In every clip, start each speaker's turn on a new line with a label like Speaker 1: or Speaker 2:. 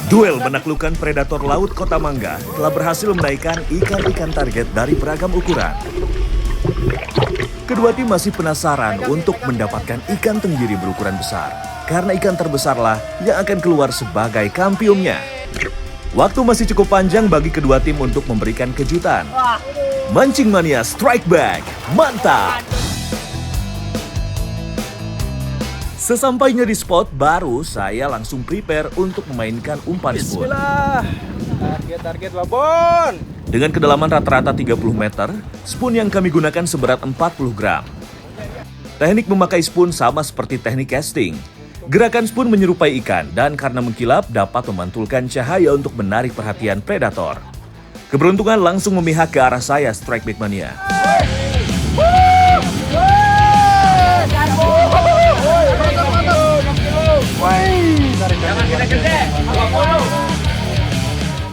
Speaker 1: Duel menaklukkan predator laut Kota Mangga telah berhasil menaikkan ikan-ikan target dari beragam ukuran. Kedua tim masih penasaran untuk mendapatkan ikan tenggiri berukuran besar, karena ikan terbesarlah yang akan keluar sebagai kampionnya. Waktu masih cukup panjang bagi kedua tim untuk memberikan kejutan. Mancing Mania Strike Back, mantap! Sesampainya di spot baru, saya langsung prepare untuk memainkan umpan spoon.
Speaker 2: Bismillah. Target babon.
Speaker 1: Dengan kedalaman rata-rata 30 meter, spoon yang kami gunakan seberat 40 gram. Teknik memakai spoon sama seperti teknik casting. Gerakan spoon menyerupai ikan dan karena mengkilap dapat memantulkan cahaya untuk menarik perhatian predator. Keberuntungan langsung memihak ke arah saya, Strike Back Mania.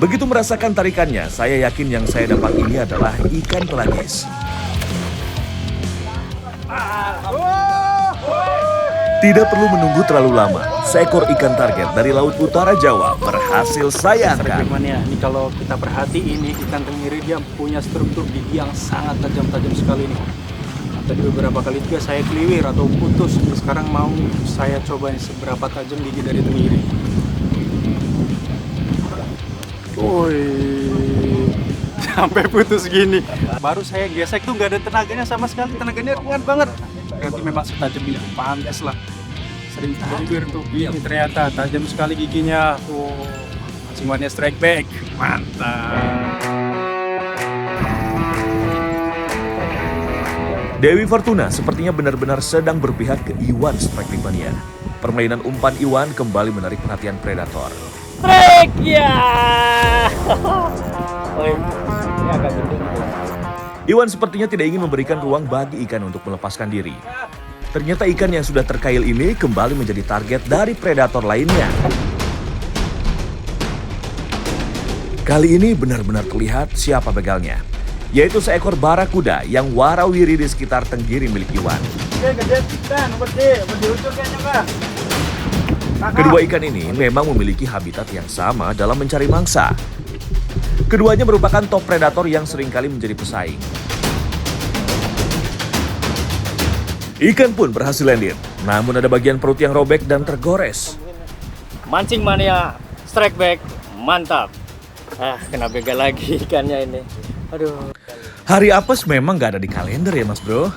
Speaker 1: Begitu merasakan tarikannya, saya yakin yang saya dapat ini adalah ikan pelagis. Tidak perlu menunggu terlalu lama, seekor ikan target dari Laut Utara Jawa berhasil saya angkat.
Speaker 2: Ini kalau kita perhati ini ikan tenggiri dia punya struktur gigi yang sangat tajam-tajam sekali nih. Tadi beberapa kali juga saya keliwir atau putus. Sekarang mau saya coba nih seberapa tajam gigi dari tenggiri. Woi, sampai putus gini. Baru saya gesek tuh nggak ada tenaganya sama sekali. Tenaganya ringan banget. Berarti memang setajam itu, pantas lah. Sering keliwir tuh. Ini ternyata tajam sekali giginya. Tuh, Mancing Mania Strike Back, mantap.
Speaker 1: Dewi Fortuna sepertinya benar-benar sedang berpihak ke Iwan Strike Back Mania. Permainan umpan Iwan kembali menarik perhatian predator.
Speaker 3: Strike ya. Oh, ini agak gede.
Speaker 1: Iwan sepertinya tidak ingin memberikan ruang bagi ikan untuk melepaskan diri. Ternyata ikan yang sudah terkail ini kembali menjadi target dari predator lainnya. Kali ini benar-benar terlihat siapa begalnya, yaitu seekor barakuda yang warawiri di sekitar tenggiri milik Iwan. Kedua ikan ini memang memiliki habitat yang sama dalam mencari mangsa. Keduanya merupakan top predator yang seringkali menjadi pesaing. Ikan pun berhasil landed, namun ada bagian perut yang robek dan tergores.
Speaker 3: Mancing Mania Strike Back, mantap. Kena begal lagi ikannya ini. Aduh.
Speaker 1: Hari apes memang gak ada di kalender ya mas bro.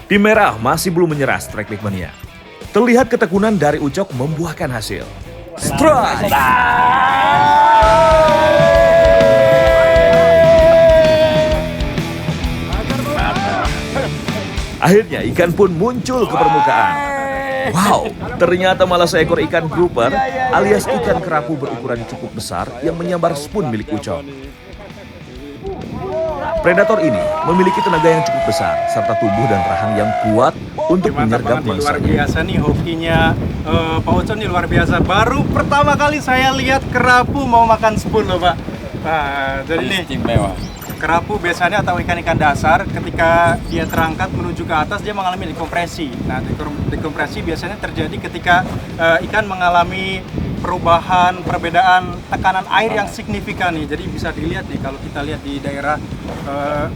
Speaker 1: Tim merah masih belum menyerah Strike Back Mania. Terlihat ketekunan dari Ucok membuahkan hasil. Strike! Akhirnya ikan pun muncul ke permukaan. Wow, ternyata malah seekor ikan grouper alias ikan kerapu berukuran cukup besar yang menyambar spoon milik Ucok. Predator ini memiliki tenaga yang cukup besar serta tubuh dan rahang yang kuat untuk menyergap
Speaker 2: Luar
Speaker 1: mangsanya.
Speaker 2: biasa nih hokinya Pak Ucok nih, luar biasa. Baru pertama kali saya lihat kerapu mau makan spoon loh Pak. Nah, jadi nih kerapu biasanya atau ikan-ikan dasar ketika dia terangkat menuju ke atas dia mengalami dekompresi. Nah, dekompresi biasanya terjadi ketika ikan mengalami perbedaan tekanan air yang signifikan nih. Jadi bisa dilihat nih kalau kita lihat di daerah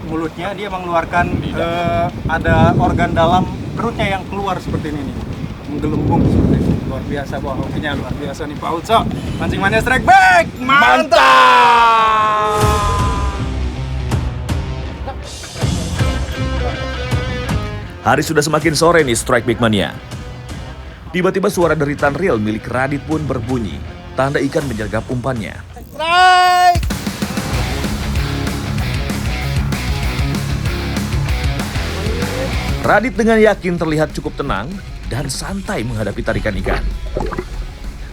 Speaker 2: mulutnya dia mengeluarkan ada organ dalam perutnya yang keluar seperti ini nih. Menggelembung seperti ini. Luar biasa, wah hokinya luar biasa nih Pak Ucok. Mancing Mania Strike Back, mantap!
Speaker 1: Hari sudah semakin sore nih Strike Back Mania. Tiba-tiba suara deritan reel milik Radit pun berbunyi. Tanda ikan menyergap umpannya.
Speaker 3: Strike!
Speaker 1: Radit dengan yakin terlihat cukup tenang dan santai menghadapi tarikan ikan.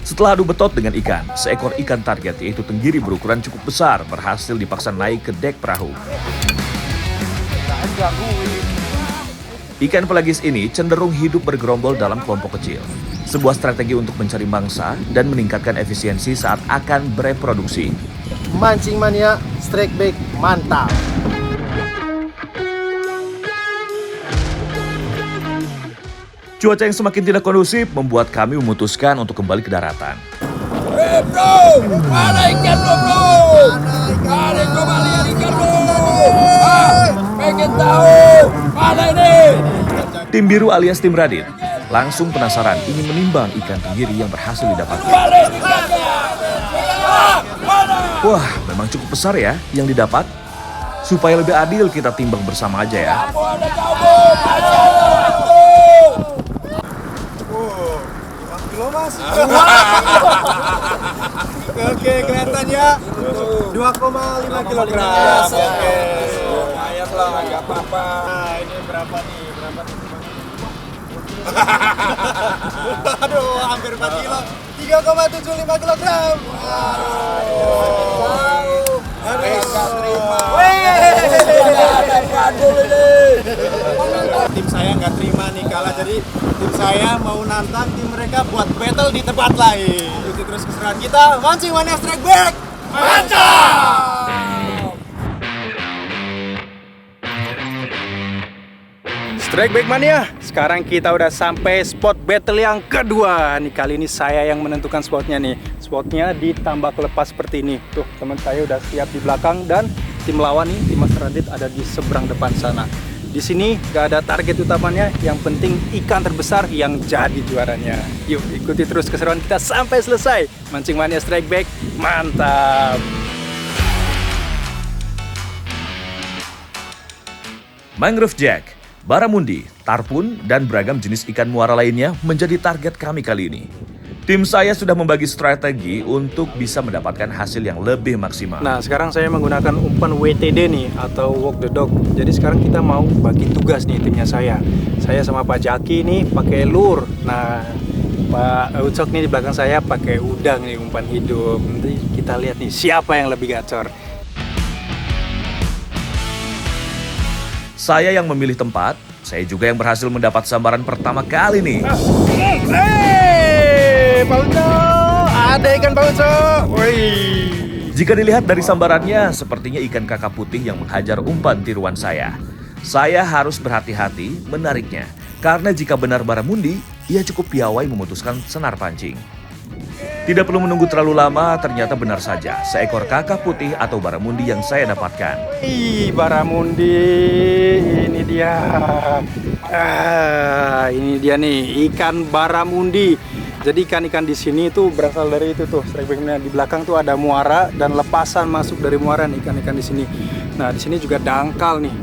Speaker 1: Setelah adu betot dengan ikan, seekor ikan target yaitu tenggiri berukuran cukup besar berhasil dipaksa naik ke dek perahu. Ikan pelagis ini cenderung hidup bergerombol dalam kelompok kecil. Sebuah strategi untuk mencari mangsa dan meningkatkan efisiensi saat akan bereproduksi.
Speaker 4: Mancing Mania Strike Back, mantap.
Speaker 1: Cuaca yang semakin tidak kondusif membuat kami memutuskan untuk kembali ke daratan.
Speaker 5: Bro, mana ikan lo bro? Mana kembali ikan bro? Pengen tahu mana ini?
Speaker 1: Tim biru alias tim Radit langsung penasaran ingin menimbang ikan tenggiri yang berhasil didapatkan. Wah, memang cukup besar ya yang didapat. Supaya lebih adil kita timbang bersama aja ya.
Speaker 2: Kilo mas. Oke, kelihatan ya. 2,5 kilogram. Oke.
Speaker 5: Lumayan lah, nggak apa-apa.
Speaker 2: Nah, ini berapa nih? Aduh, hampir 4 kilo. 3,75 kilogram. Tim saya nggak terima nih kalah, jadi tim saya mau nantang tim mereka buat battle di tempat lain. Ikuti terus keseruan kita, Mancing Mania Strike Back, mantap! Strike Back Mania, sekarang kita udah sampai spot battle yang kedua. Nih kali ini saya yang menentukan spotnya nih. Spotnya di tambak lepas seperti ini. Tuh teman saya udah siap di belakang dan tim lawan nih, tim Mas Radit ada di seberang depan sana. Di sini gak ada target utamanya, yang penting ikan terbesar yang jadi juaranya. Yuk ikuti terus keseruan kita sampai selesai. Mancing Mania Strike Back, mantap!
Speaker 1: Mangrove Jack, baramundi, tarpun, dan beragam jenis ikan muara lainnya menjadi target kami kali ini. Tim saya sudah membagi strategi untuk bisa mendapatkan hasil yang lebih maksimal.
Speaker 2: Nah, sekarang saya menggunakan umpan WTD nih, atau walk the dog. Jadi sekarang kita mau bagi tugas nih timnya saya. Saya sama Pak Jaki nih pakai lure. Nah, Pak Ucok nih di belakang saya pakai udang nih, umpan hidup. Nanti kita lihat nih siapa yang lebih gacor.
Speaker 1: Saya yang memilih tempat, saya juga yang berhasil mendapat sambaran pertama kali nih.
Speaker 2: Pak Ucok, ada ikan Pak Ucok. Wih.
Speaker 1: Jika dilihat dari sambarannya, sepertinya ikan kakap putih yang menghajar umpan tiruan saya. Saya harus berhati-hati menariknya, karena jika benar baramundi, ia cukup piawai memutuskan senar pancing. Tidak perlu menunggu terlalu lama, ternyata benar saja, seekor kakap putih atau baramundi yang saya dapatkan.
Speaker 2: Ih, baramundi, ini dia. Ini dia nih, ikan baramundi. Jadi ikan-ikan di sini tuh berasal dari itu tuh, strike backnya di belakang tuh ada muara dan lepasan masuk dari muara nih ikan-ikan di sini. Nah, di sini juga dangkal nih.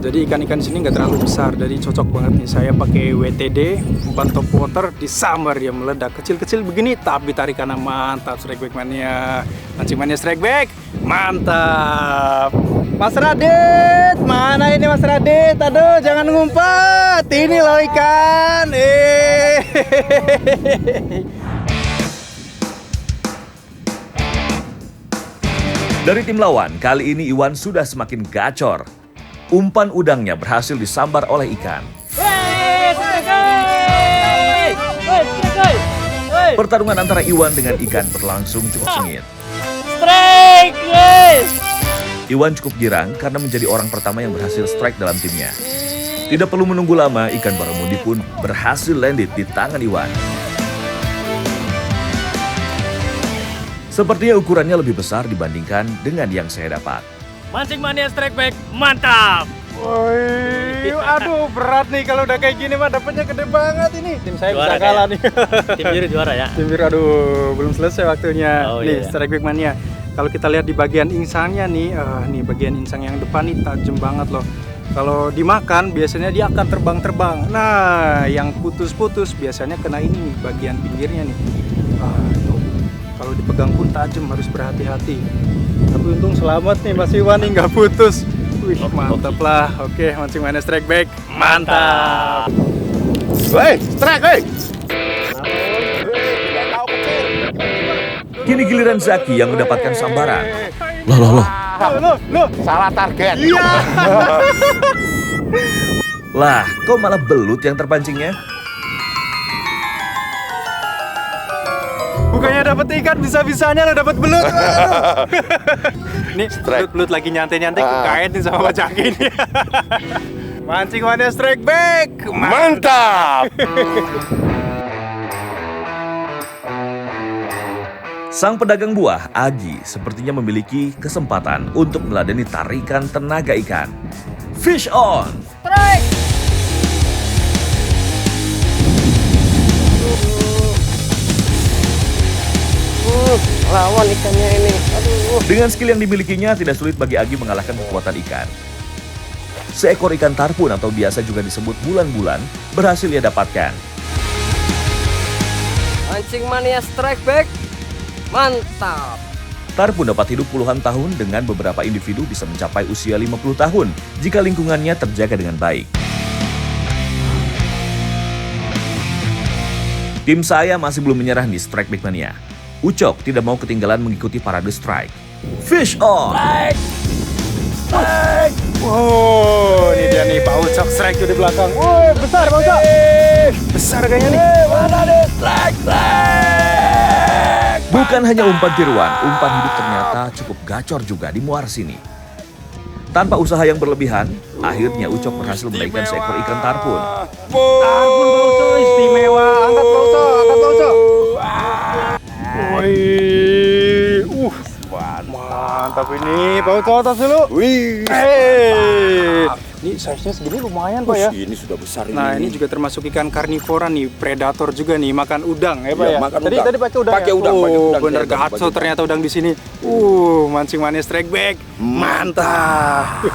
Speaker 2: Jadi ikan-ikan di sini nggak terlalu besar, jadi cocok banget nih. Saya pakai WTD, umpan top water, disambar dia meledak kecil-kecil begini, tapi tarikannya mantap. Strike Back Mania, Mancing Mania Strike Back, mantap. Mas Radit, mana ini Mas Radit? Aduh, jangan ngumpet. Ini loh ikan.
Speaker 1: Dari tim lawan, kali ini Iwan sudah semakin gacor. Umpan udangnya berhasil disambar oleh ikan. Pertarungan antara Iwan dengan ikan berlangsung cukup sengit.
Speaker 3: Strike!
Speaker 1: Iwan cukup girang karena menjadi orang pertama yang berhasil strike dalam timnya. Tidak perlu menunggu lama, ikan baramundi pun berhasil landed di tangan Iwan. Sepertinya ukurannya lebih besar dibandingkan dengan yang saya dapat.
Speaker 3: Mancing Mania Strike Back, mantap!
Speaker 2: Woi, aduh berat nih kalau udah kayak gini mah, dapatnya gede banget ini. Tim saya
Speaker 3: Juara
Speaker 2: bisa kalah nih.
Speaker 3: Tim biru juara ya.
Speaker 2: Tim biru, aduh belum selesai waktunya.
Speaker 3: Oh,
Speaker 2: Nih,
Speaker 3: iya.
Speaker 2: Strike Back Mania. Kalau kita lihat di bagian insangnya nih, nih bagian insang yang depan nih tajam banget loh. Kalau dimakan biasanya dia akan terbang-terbang. Nah, yang putus-putus biasanya kena ini nih, bagian pinggirnya nih. Tuh. Kalau dipegang pun tajam, harus berhati-hati. Tapi untung selamat nih Mas Iwan nih, nggak putus. Wih, mantap lah. Oke, Mancing Mania Strike Back, mantap. Woi, strike, woi.
Speaker 1: Kini giliran Zaki yang mendapatkan sambaran.
Speaker 2: Loh.
Speaker 5: Salah target.
Speaker 2: Iya.
Speaker 1: Lah, kok malah belut yang terpancingnya?
Speaker 2: Bukannya dapat ikan, bisa-bisanya lo dapat belut. Nih, belut lagi nyantai-nyantai, kait nih sama Pak Jaki nih. Mancing mania strike back.
Speaker 5: Mantap.
Speaker 1: Sang pedagang buah, Agi, sepertinya memiliki kesempatan untuk meladeni tarikan tenaga ikan. Fish on!
Speaker 3: Lawan ikannya ini. Aduh.
Speaker 1: Dengan skill yang dimilikinya, tidak sulit bagi Agi mengalahkan kekuatan ikan. Seekor ikan tarpun atau biasa juga disebut bulan-bulan berhasil ia dapatkan.
Speaker 3: Mancing mania strike back. Mantap.
Speaker 1: Tarpun dapat hidup puluhan tahun dengan beberapa individu bisa mencapai usia 50 tahun jika lingkungannya terjaga dengan baik. Tim saya masih belum menyerah nih Strike Back Mania. Ucok tidak mau ketinggalan mengikuti parade strike. Fish on!
Speaker 2: Wow, ini dia nih Pak Ucok strike di belakang. Woi, besar Pak Ucok. Besar kayaknya nih.
Speaker 5: Mana nih strike.
Speaker 1: Bukan hanya umpan tiruan, umpan hidup ternyata cukup gacor juga di muara sini. Tanpa usaha yang berlebihan, akhirnya Ucok berhasil menaikkan seekor ikan tarpun.
Speaker 2: Tarpun Pak Ucok istimewa. Angkat Pak Ucok, angkat Pak Ucok. Woi, mantap ini Pak Ucok, atas dulu.
Speaker 5: Wih.
Speaker 2: Ini size-nya segini lumayan Pak ya.
Speaker 5: Ini sudah besar ini.
Speaker 2: Nah, ini juga termasuk ikan karnivora nih, predator juga nih, makan udang ya Pak
Speaker 5: Iya,
Speaker 2: ya.
Speaker 5: makan
Speaker 2: Tadi
Speaker 5: udang.
Speaker 2: pakai udang.
Speaker 5: Pakai
Speaker 2: ya?
Speaker 5: udang, pakai udang.
Speaker 2: Bener
Speaker 5: Iya,
Speaker 2: gahatso
Speaker 5: pakai udang.
Speaker 2: ternyata udang di sini. Mancing mania strike back. Mantap.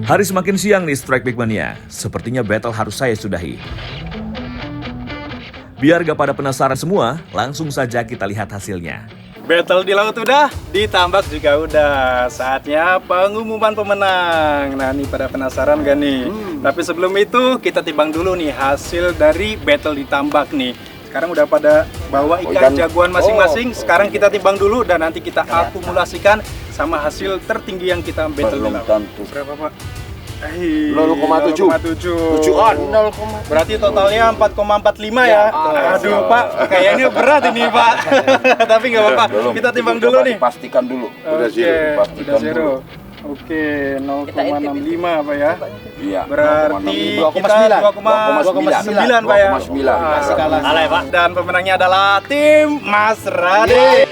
Speaker 1: Hari semakin siang nih Strike Back Mania. Sepertinya battle harus saya sudahi. Biar gak pada penasaran semua, langsung saja kita lihat hasilnya.
Speaker 2: Battle di laut udah, di tambak juga udah. Saatnya pengumuman pemenang. Nah, nih pada penasaran gak nih? Tapi sebelum itu kita timbang dulu nih hasil dari battle di tambak nih. Sekarang udah pada bawa ikan jagoan masing-masing. Sekarang kita timbang dulu dan nanti kita akumulasikan sama hasil tertinggi yang kita battle di laut. Berapa Pak?
Speaker 5: 0,7.
Speaker 2: 0,7 on. Berarti totalnya 4,45 ya. Aduh Pak, kayaknya berat ini Pak. Tapi nggak apa-apa. Kita timbang dulu nih.
Speaker 5: Pastikan dulu.
Speaker 2: Oke, udah zero. Oke, 0,65 Pak ya.
Speaker 5: Iya.
Speaker 2: Berarti
Speaker 4: 2,9.
Speaker 2: kita 2,9 Pak ya.
Speaker 5: 2,9.
Speaker 2: Masih kalah.
Speaker 3: Kalah ya, Pak.
Speaker 2: Dan pemenangnya adalah tim Mas Radit.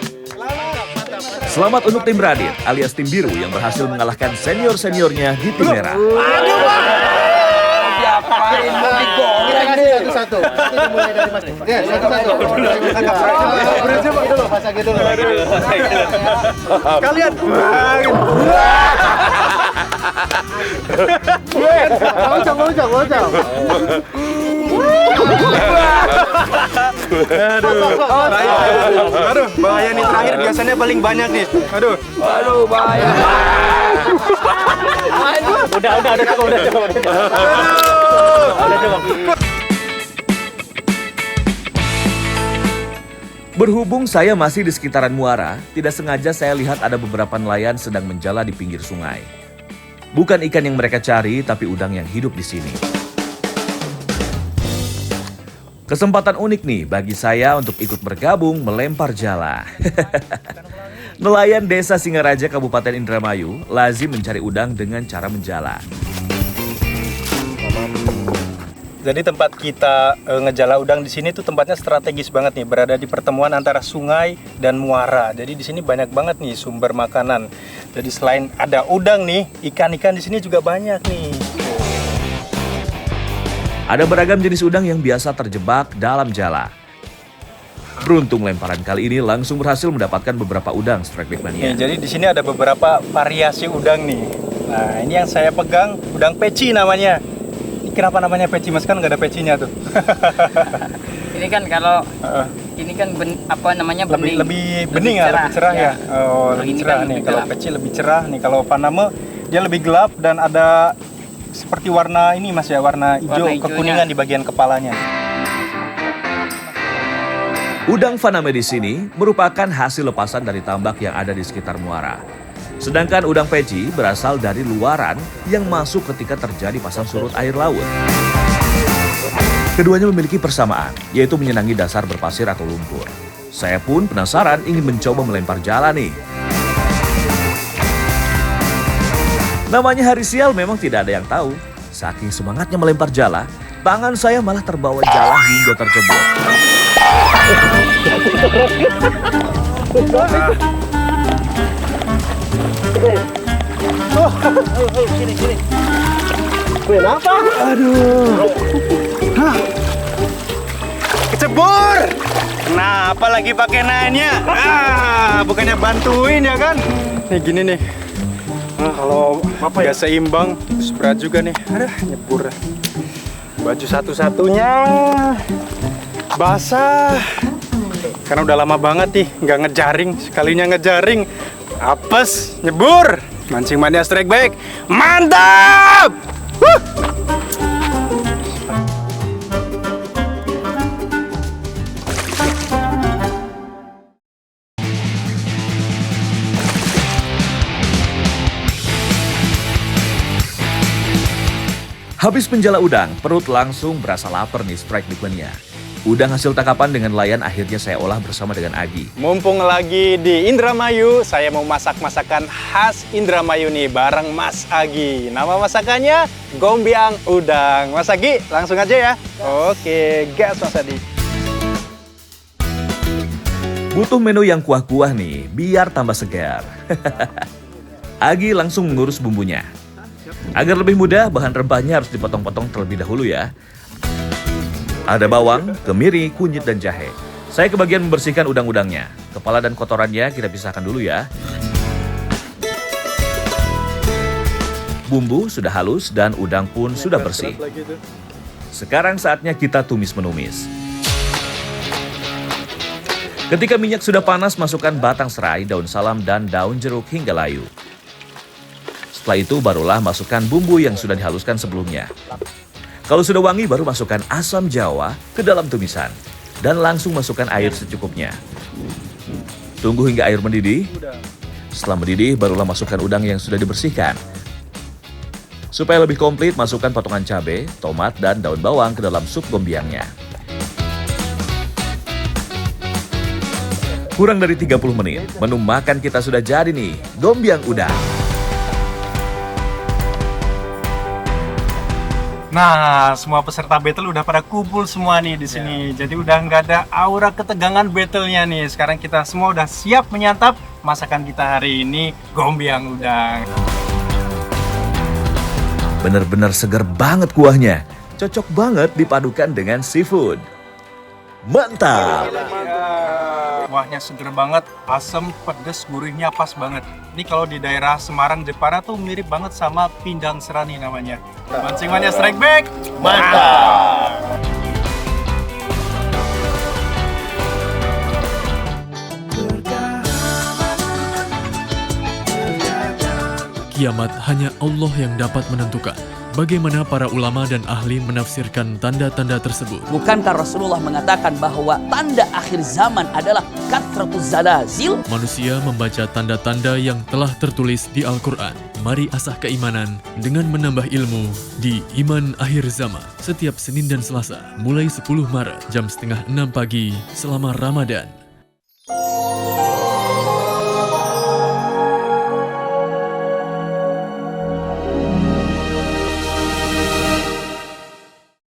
Speaker 1: Selamat untuk tim Radit alias tim biru yang berhasil mengalahkan senior-seniornya di tim merah.
Speaker 5: Diapain mau digoreng?
Speaker 4: Kita kasih satu-satu. Nanti dimulai dari Mas. Ya, satu-satu. Dulu, Mas Agi dulu.
Speaker 2: Kalian
Speaker 4: Bocong.
Speaker 2: Aduh, bahaya nih terakhir biasanya paling banyak nih. Aduh,
Speaker 5: Bahaya.
Speaker 3: Udah cukup.
Speaker 1: Berhubung saya masih di sekitaran muara, tidak sengaja saya lihat ada beberapa nelayan sedang menjala di pinggir sungai. Bukan ikan yang mereka cari, tapi udang yang hidup di sini. Kesempatan unik nih bagi saya untuk ikut bergabung melempar jala. Nelayan Desa Singaraja Kabupaten Indramayu lazim mencari udang dengan cara menjala.
Speaker 2: jadi tempat kita ngejala udang di sini tuh tempatnya strategis banget nih, berada di pertemuan antara sungai dan muara. Jadi di sini banyak banget nih sumber makanan. Jadi selain ada udang nih, ikan-ikan di sini juga banyak nih.
Speaker 1: Ada beragam jenis udang yang biasa terjebak dalam jala. Beruntung lemparan kali ini langsung berhasil mendapatkan beberapa udang Strike Back Mania.
Speaker 2: Nih, jadi di sini ada beberapa variasi udang nih. Nah, ini yang saya pegang udang peci namanya. Ini kenapa namanya peci Mas, kan nggak ada pecinya tuh?
Speaker 6: Ini kan kalau ini kan apa namanya bening.
Speaker 2: Lebih bening ya, lebih cerah ya. Oh,
Speaker 6: Kalau
Speaker 2: lebih
Speaker 6: ini
Speaker 2: cerah
Speaker 6: kan
Speaker 2: nih.
Speaker 6: lebih
Speaker 2: Kalau
Speaker 6: gelap.
Speaker 2: peci lebih cerah nih. Kalau Panama dia lebih gelap dan ada seperti warna ini Mas ya, warna hijau
Speaker 6: Warna hijaunya.
Speaker 2: kekuningan di bagian kepalanya.
Speaker 1: Udang faname di sini merupakan hasil lepasan dari tambak yang ada di sekitar muara. Sedangkan udang peci berasal dari luaran yang masuk ketika terjadi pasang surut air laut. Keduanya memiliki persamaan, yaitu menyenangi dasar berpasir atau lumpur. Saya pun penasaran ingin mencoba melempar jala nih. Namanya hari sial memang tidak ada yang tahu. Saking semangatnya melempar jala, tangan saya malah terbawa jala hingga terjebol.
Speaker 4: Kenapa?
Speaker 2: Kecebur. Kenapa lagi pakai nanya? Bukannya bantuin ya kan? Nih gini nih. Kalau nggak seimbang, terus berat juga nih. Aduh, nyebur. Baju satu-satunya basah. Karena udah lama banget nih nggak ngejaring. Sekalinya ngejaring, apes, nyebur. Mancing mania strike back, mantap! Wuh!
Speaker 1: Habis penjala udang, perut langsung berasa lapar nih Strike Big Mania. Udang hasil tangkapan dengan nelayan akhirnya saya olah bersama dengan Agi.
Speaker 2: Mumpung lagi di Indramayu, saya mau masak masakan khas Indramayu nih bareng Mas Agi. Nama masakannya gombiang udang. Mas Agi, langsung aja ya. Oke, gas Mas Adi.
Speaker 1: Butuh menu yang kuah-kuah nih, biar tambah segar. Agi langsung mengurus bumbunya. Agar lebih mudah, bahan rempahnya harus dipotong-potong terlebih dahulu ya. Ada bawang, kemiri, kunyit, dan jahe. Saya kebagian membersihkan udang-udangnya. Kepala dan kotorannya kita pisahkan dulu ya. Bumbu sudah halus dan udang pun sudah bersih. Sekarang saatnya kita tumis-menumis. Ketika minyak sudah panas, masukkan batang serai, daun salam, dan daun jeruk hingga layu. Setelah itu barulah masukkan bumbu yang sudah dihaluskan sebelumnya. Kalau sudah wangi baru masukkan asam jawa ke dalam tumisan. Dan langsung masukkan air secukupnya. Tunggu hingga air mendidih. Setelah mendidih barulah masukkan udang yang sudah dibersihkan. Supaya lebih komplit, masukkan potongan cabai, tomat, dan daun bawang ke dalam sup gombiangnya. Kurang dari 30 menit, menu makan kita sudah jadi nih, gombiang udang.
Speaker 2: Nah, semua peserta battle udah pada kumpul semua nih di sini. Jadi udah nggak ada aura ketegangan battle-nya nih. Sekarang kita semua udah siap menyantap masakan kita hari ini, gombiang udang.
Speaker 1: Bener-bener seger banget kuahnya. Cocok banget dipadukan dengan seafood. Mantap!
Speaker 2: Kuahnya seger banget, asam, pedes, gurihnya pas banget. Ini kalau di daerah Semarang, Jepara tuh mirip banget sama pindang serani namanya. Mancing mania strike back, mantap!
Speaker 7: Kiamat hanya Allah yang dapat menentukan. Bagaimana para ulama dan ahli menafsirkan tanda-tanda tersebut?
Speaker 8: Bukankah Rasulullah mengatakan bahwa tanda akhir zaman adalah kathratuz zalazil?
Speaker 7: Manusia membaca tanda-tanda yang telah tertulis di Al-Quran. Mari asah keimanan dengan menambah ilmu di Iman Akhir Zaman. Setiap Senin dan Selasa, mulai 10 Maret, jam 5:30 pagi selama Ramadan.